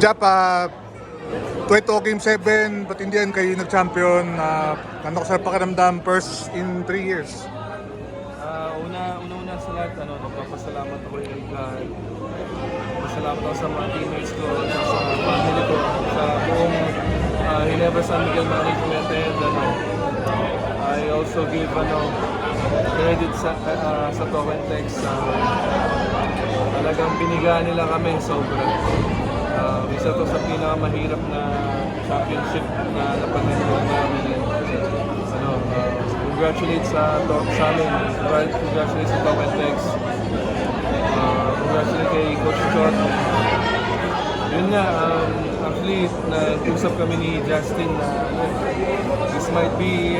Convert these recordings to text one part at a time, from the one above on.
Jap, 22 Game 7, but in the end kayo nag-champion. Ano ko sa pakiramdam, first in 3 years? Una sa lahat, nagpapasalamat ako kay God. Pasalamat ako sa mga teammates ko, sa family ko, sa buong Ginebra San Miguel Management. I also give credit sa Tokentex. Talagang binigaan nila kami sobra. Isa to sa pinakamahirap na championship na napag-enroll namin. Congratulate sa amin. Congratulate sa Tokentex. Congratulate kay Coach Chot. Yun nga, actually, nag-usap kami ni Justin na this might be,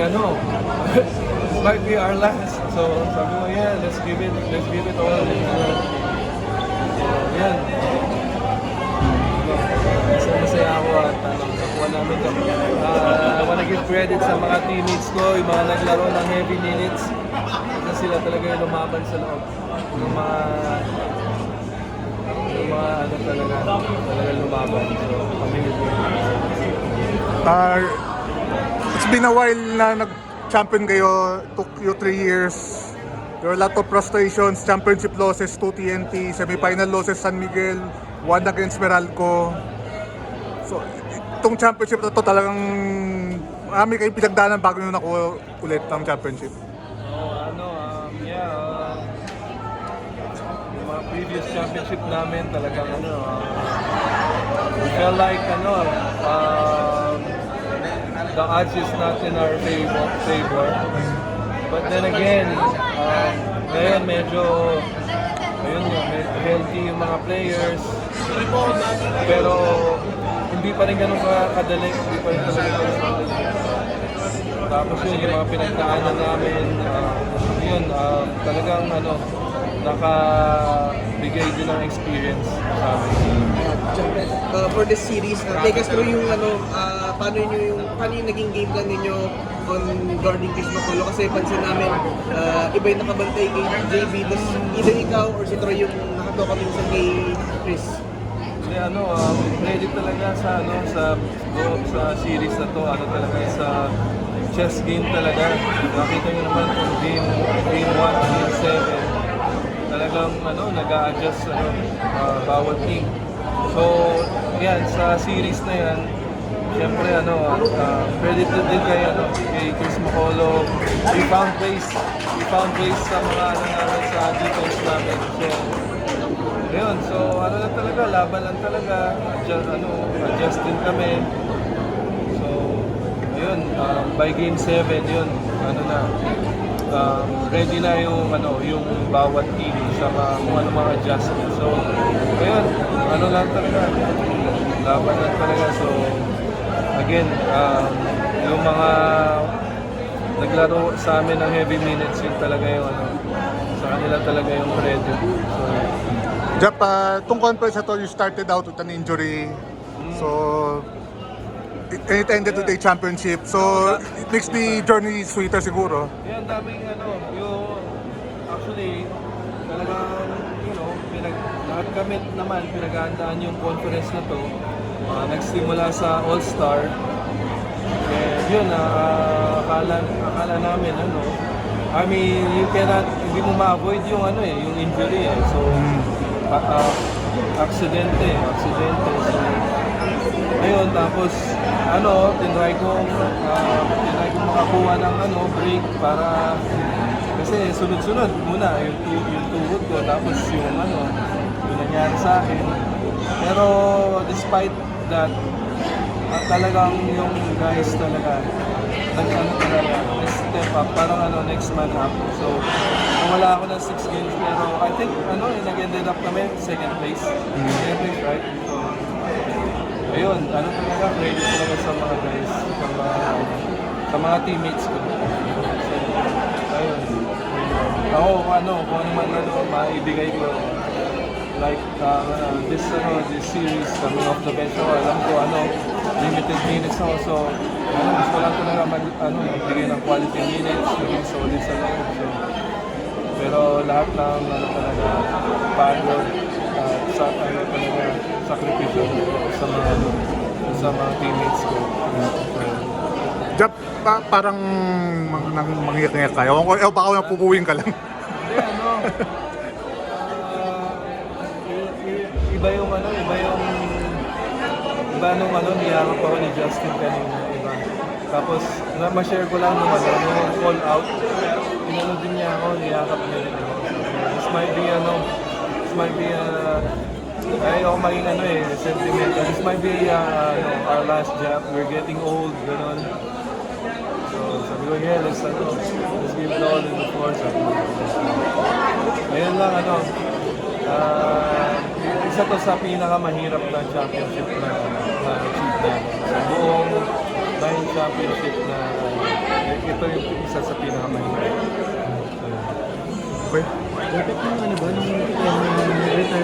this might be our last. So, sabi ko, yeah, let's give it all. So, yan. Masaya ako at nakuha namin kami. I wanna give credit sa mga teammates ko, yung mga naglaro ng heavy minutes. Kasi sila talaga yung lumaban sa loob. Yung mga talaga lumaban. So, kami It's been a while na nag-champion kayo. Took you 3 years. There were a lot of frustrations, championship losses, 2 TNT, semi-final losses San Miguel, 1 against Meralco. So, itong championship na to talagang marami kayong pinagdaanan bago nyo nakuha ulit ng championship. Yung mga previous championship namin talagang we felt like the odds is not in our favor. But then again, ngayon medyo healthy yung mga players. Pero hindi pa rin ganun kadali. Hindi pa rin talaga ganun kadali. Tapos yung mga pinagdaanan namin, talagang nakabigay din ng experience sa amin. For the series, take us through yung paano yung naging game plan ninyo on guarding Chris Macollo, kasi pansin namin iba yung nakabantay kay JB, tapos either ikaw or si Troy yung nakatoka minsan kay Chris. Credit talaga sa series na to, talaga sa chess game talaga. Nakita nyo naman kung game 1, game 7, talagang nag-a-adjust bawat team. So, yan, sa series na yan, siyempre credit din kay Chris Macollo. We found ways sa mga namin sa defense namin. So, ayun, so lang talaga, laban lang talaga, adjust din kami. So, ayun, by game 7, yun, ready na yung bawat team sa kung ano mga adjustment. So, ayun, lang talaga, laban lang talaga. So, again, yung mga naglaro sa amin ng heavy minutes, yun talaga yung sa kanila talaga yung credit. So, Jap, itong conference na to, you started out with an injury. So, it ended with a championship. So, it makes the journey sweeter siguro. Yan, daming actually, talagang, lahat kami naman, pinag-aandaan yung conference na to. Nagsimula sa All-Star. Yun, akala namin, I mean, hindi mo ma-avoid yung yung injury So, aksidente. So, ayun, tapos, tinry kong makakuha ng break para, kasi sunod-sunod muna, yung tuhod ko, tapos yung nangyari sa akin. Pero, despite that, talagang yung guys talaga, step up, parang next man up. So, wala ako ng 6 games, pero I think, nag-ended up kami second place. Second place, right? So, ayun, talaga, credit talaga sa mga guys, sa mga teammates ko. So, ayun. Ako, kung ano man maibigay ko, like, this series, coming off the bench, alam ko, limited minutes ako, so, gusto lang talaga magbigay ng quality minutes, maging solid sa loob. So, pero lahat ng talaga pagod, sa sakripisyo. sa mga teammates ko. Jap, parang mangiyak-ngiyak kayo. O baka napupuwing ka lang. Hindi, iba yung iba nung niyakap ako ni Justin kanina, iba. Tapos, ma-share ko lang nung nung call out, inano din niya ako, niyakap niya din ako. This might be, ayaw ako maging sentimental. This might be, our last jab. We're getting old, gano'n. So, sabi ko, yeah, let's give it all in the floor. Sabi ko, ayun lang, isa to sa pinakamahirap na championship na achieve namin. Sa buong 9 championship na ito yung isa sa pinakamahirap. Okay. Dapat nung nung retire